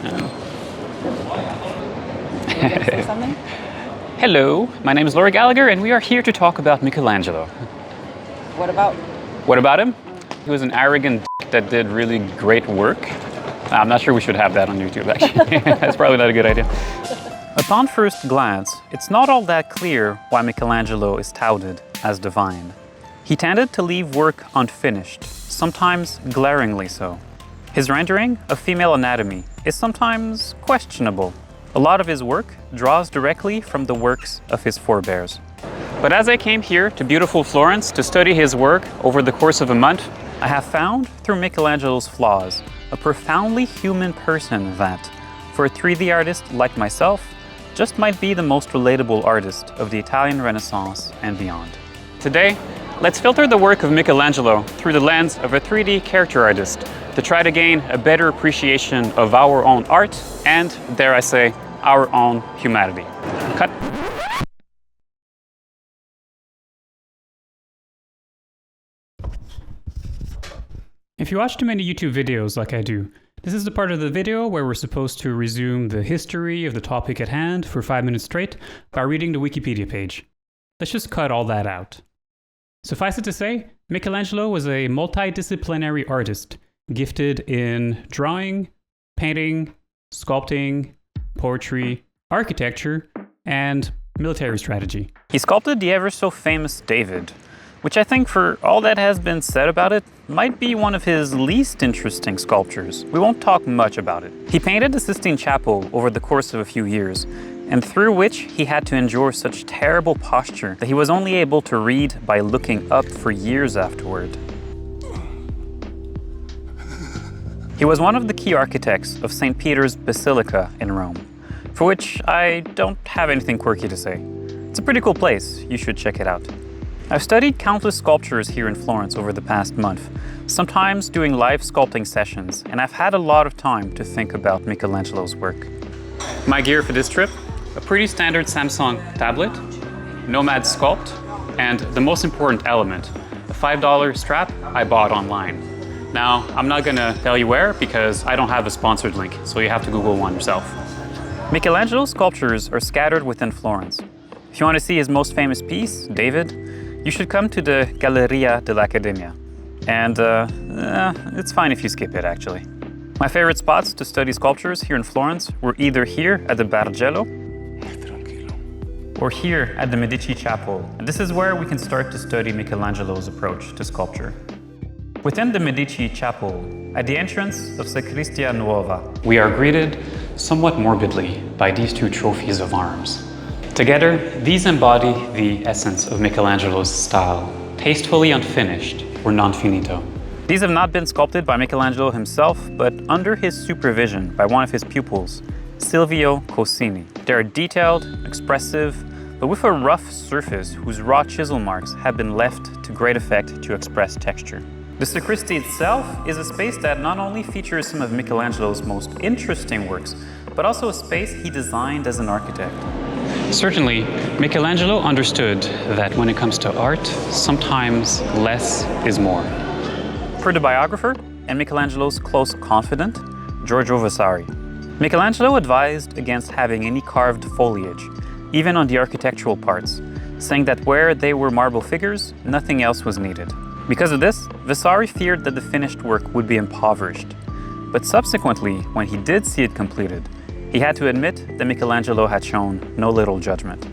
Say something? Hello, my name is Laura Gallagher and we are here to talk about Michelangelo. What about? What about him? He was an arrogant that did really great work. I'm not sure we should have that on YouTube, actually. That's probably not a good idea. Upon first glance, it's not all that clear why Michelangelo is touted as divine. He tended to leave work unfinished, sometimes glaringly so. His rendering of female anatomy is sometimes questionable. A lot of his work draws directly from the works of his forebears. But as I came here to beautiful Florence to study his work over the course of a month, I have found, through Michelangelo's flaws, a profoundly human person that, for a 3D artist like myself, just might be the most relatable artist of the Italian Renaissance and beyond. Today, let's filter the work of Michelangelo through the lens of a 3D character artist to try to gain a better appreciation of our own art and, dare I say, our own humanity. Cut. If you watch too many YouTube videos like I do, this is the part of the video where we're supposed to resume the history of the topic at hand for 5 minutes straight by reading the Wikipedia page. Let's just cut all that out. Suffice it to say, Michelangelo was a multidisciplinary artist, gifted in drawing, painting, sculpting, poetry, architecture, and military strategy. He sculpted the ever so famous David, which I think, for all that has been said about it, might be one of his least interesting sculptures. We won't talk much about it. He painted the Sistine Chapel over the course of a few years, and through which he had to endure such terrible posture that he was only able to read by looking up for years afterward. He was one of the key architects of St. Peter's Basilica in Rome, for which I don't have anything quirky to say. It's a pretty cool place, you should check it out. I've studied countless sculptures here in Florence over the past month, sometimes doing live sculpting sessions, and I've had a lot of time to think about Michelangelo's work. My gear for this trip? A pretty standard Samsung tablet, Nomad Sculpt, and the most important element, a $5 strap I bought online. Now, I'm not gonna tell you where because I don't have a sponsored link, so you have to Google one yourself. Michelangelo's sculptures are scattered within Florence. If you want to see his most famous piece, David, you should come to the Galleria Dell'Accademia. And it's fine if you skip it, actually. My favorite spots to study sculptures here in Florence were either here at the Bargello or here at the Medici Chapel. And this is where we can start to study Michelangelo's approach to sculpture. Within the Medici Chapel, at the entrance of Sagrestia Nuova, we are greeted somewhat morbidly by these two trophies of arms. Together, these embody the essence of Michelangelo's style, tastefully unfinished, or non-finito. These have not been sculpted by Michelangelo himself, but under his supervision by one of his pupils, Silvio Cosini. They are detailed, expressive, but with a rough surface whose raw chisel marks have been left to great effect to express texture. The sacristy itself is a space that not only features some of Michelangelo's most interesting works, but also a space he designed as an architect. Certainly, Michelangelo understood that when it comes to art, sometimes less is more. Per the biographer and Michelangelo's close confidant, Giorgio Vasari, Michelangelo advised against having any carved foliage, even on the architectural parts, saying that where they were marble figures, nothing else was needed. Because of this, Vasari feared that the finished work would be impoverished. But subsequently, when he did see it completed, he had to admit that Michelangelo had shown no little judgment.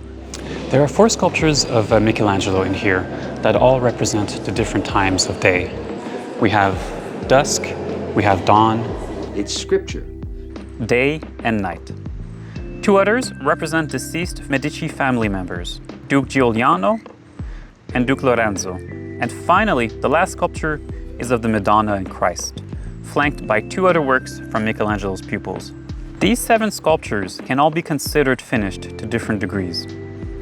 There are 4 sculptures of Michelangelo in here that all represent the different times of day. We have dusk, we have dawn. It's scripture. Day and night. 2 others represent deceased Medici family members, Duke Giuliano and Duke Lorenzo. And finally, the last sculpture is of the Madonna and Christ, flanked by 2 other works from Michelangelo's pupils. These 7 sculptures can all be considered finished to different degrees.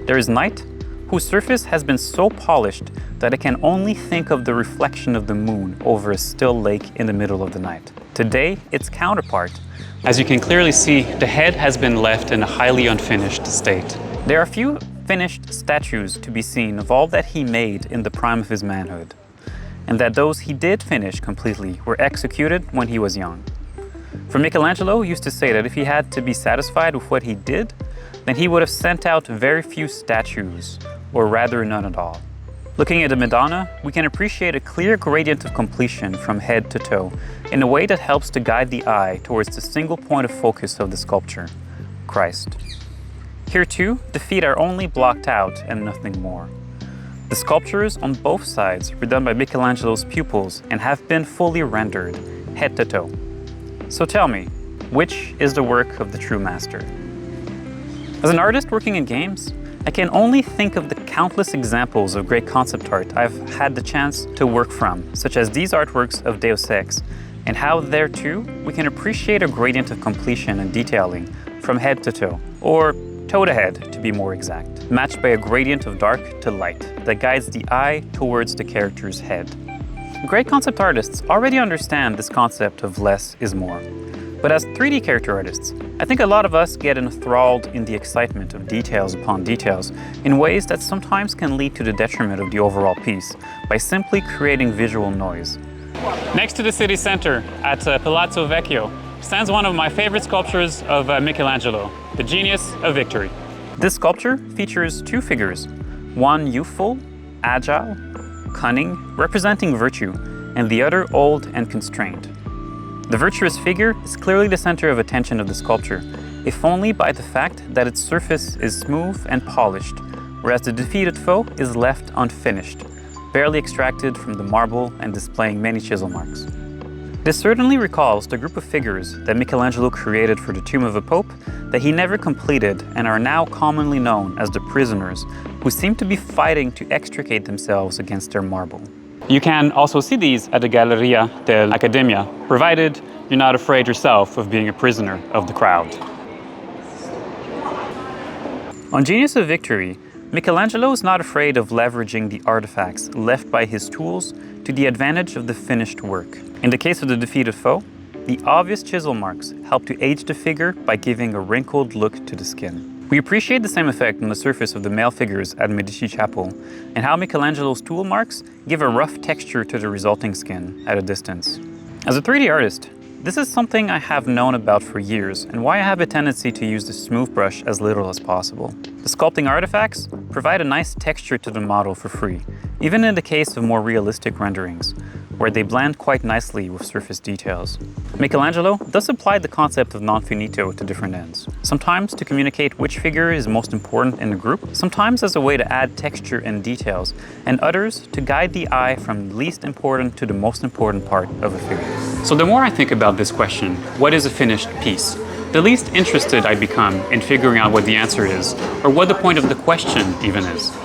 There is Night, whose surface has been so polished that it can only think of the reflection of the moon over a still lake in the middle of the night. Today, its counterpart. As you can clearly see, the head has been left in a highly unfinished state. There are few finished statues to be seen of all that he made in the prime of his manhood, and that those he did finish completely were executed when he was young. For Michelangelo used to say that if he had to be satisfied with what he did, then he would have sent out very few statues, or rather none at all. Looking at the Madonna, we can appreciate a clear gradient of completion from head to toe in a way that helps to guide the eye towards the single point of focus of the sculpture, Christ. Here too, the feet are only blocked out and nothing more. The sculptures on both sides were done by Michelangelo's pupils and have been fully rendered, head to toe. So tell me, which is the work of the true master? As an artist working in games, I can only think of the countless examples of great concept art I've had the chance to work from, such as these artworks of Deus Ex, and how there too we can appreciate a gradient of completion and detailing from head to toe, or toe to head to be more exact, matched by a gradient of dark to light that guides the eye towards the character's head. Great concept artists already understand this concept of less is more. But as 3D character artists, I think a lot of us get enthralled in the excitement of details upon details in ways that sometimes can lead to the detriment of the overall piece by simply creating visual noise. Next to the city center at Palazzo Vecchio stands one of my favorite sculptures of Michelangelo, the Genius of Victory. This sculpture features two figures, one youthful, agile, cunning, representing virtue, and the other old and constrained. The virtuous figure is clearly the center of attention of the sculpture, if only by the fact that its surface is smooth and polished, whereas the defeated foe is left unfinished, barely extracted from the marble and displaying many chisel marks. This certainly recalls the group of figures that Michelangelo created for the tomb of a pope that he never completed and are now commonly known as the prisoners, who seem to be fighting to extricate themselves against their marble. You can also see these at the Galleria Dell'Accademia, provided you're not afraid yourself of being a prisoner of the crowd. On Genius of Victory, Michelangelo is not afraid of leveraging the artifacts left by his tools to the advantage of the finished work. In the case of the defeated foe, the obvious chisel marks help to age the figure by giving a wrinkled look to the skin. We appreciate the same effect on the surface of the male figures at Medici Chapel, and how Michelangelo's tool marks give a rough texture to the resulting skin at a distance. As a 3D artist, this is something I have known about for years, and why I have a tendency to use the smooth brush as little as possible. The sculpting artifacts provide a nice texture to the model for free, even in the case of more realistic renderings, where they blend quite nicely with surface details. Michelangelo thus applied the concept of non-finito to different ends, sometimes to communicate which figure is most important in the group, sometimes as a way to add texture and details, and others to guide the eye from least important to the most important part of a figure. So the more I think about this question, what is a finished piece, the least interested I become in figuring out what the answer is, or what the point of the question even is.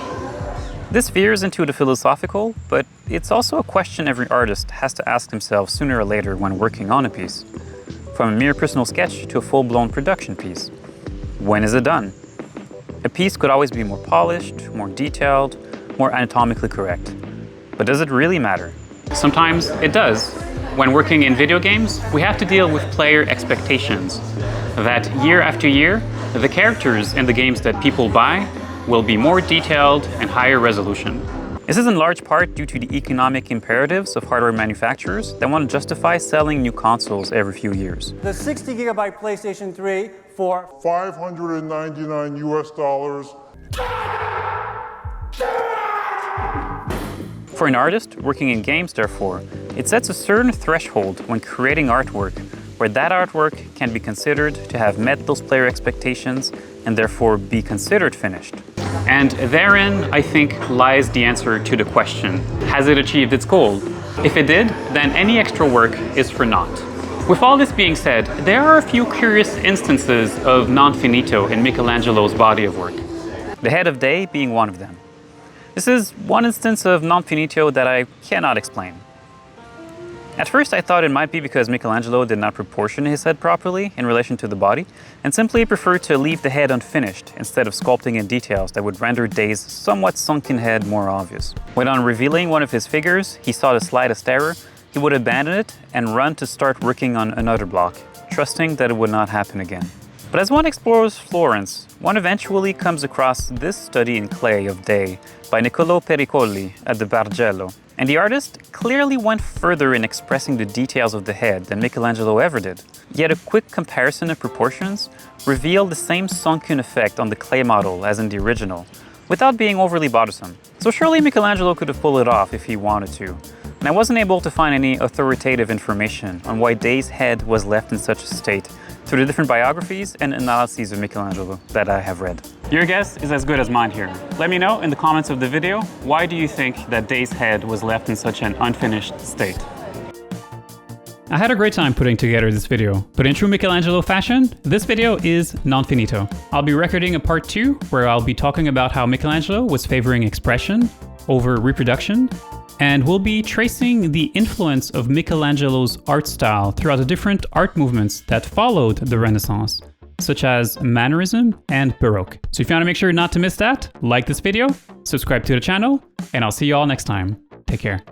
This veers into the philosophical, but it's also a question every artist has to ask themselves sooner or later when working on a piece. From a mere personal sketch to a full-blown production piece. When is it done? A piece could always be more polished, more detailed, more anatomically correct. But does it really matter? Sometimes it does. When working in video games, we have to deal with player expectations. That year after year, the characters in the games that people buy will be more detailed and higher resolution. This is in large part due to the economic imperatives of hardware manufacturers that want to justify selling new consoles every few years. The 60 gigabyte PlayStation 3 for $599 US. For an artist working in games, therefore, it sets a certain threshold when creating artwork where that artwork can be considered to have met those player expectations and therefore be considered finished. And therein, I think, lies the answer to the question, has it achieved its goal? If it did, then any extra work is for naught. With all this being said, there are a few curious instances of non-finito in Michelangelo's body of work, the head of day being one of them. This is one instance of non-finito that I cannot explain. At first I thought it might be because Michelangelo did not proportion his head properly in relation to the body, and simply preferred to leave the head unfinished instead of sculpting in details that would render Day's somewhat sunken head more obvious. When on revealing one of his figures, he saw the slightest error, he would abandon it and run to start working on another block, trusting that it would not happen again. But as one explores Florence, one eventually comes across this study in clay of Day by Niccolò Pericoli at the Bargello. And the artist clearly went further in expressing the details of the head than Michelangelo ever did. Yet a quick comparison of proportions revealed the same sunken effect on the clay model as in the original, without being overly bothersome. So surely Michelangelo could have pulled it off if he wanted to. And I wasn't able to find any authoritative information on why Day's head was left in such a state through the different biographies and analyses of Michelangelo that I have read. Your guess is as good as mine here. Let me know in the comments of the video, why do you think that Day's head was left in such an unfinished state? I had a great time putting together this video, but in true Michelangelo fashion, this video is non-finito. I'll be recording a part 2 where I'll be talking about how Michelangelo was favoring expression over reproduction, and we'll be tracing the influence of Michelangelo's art style throughout the different art movements that followed the Renaissance, such as Mannerism and Baroque. So if you want to make sure not to miss that, like this video, subscribe to the channel, and I'll see you all next time. Take care.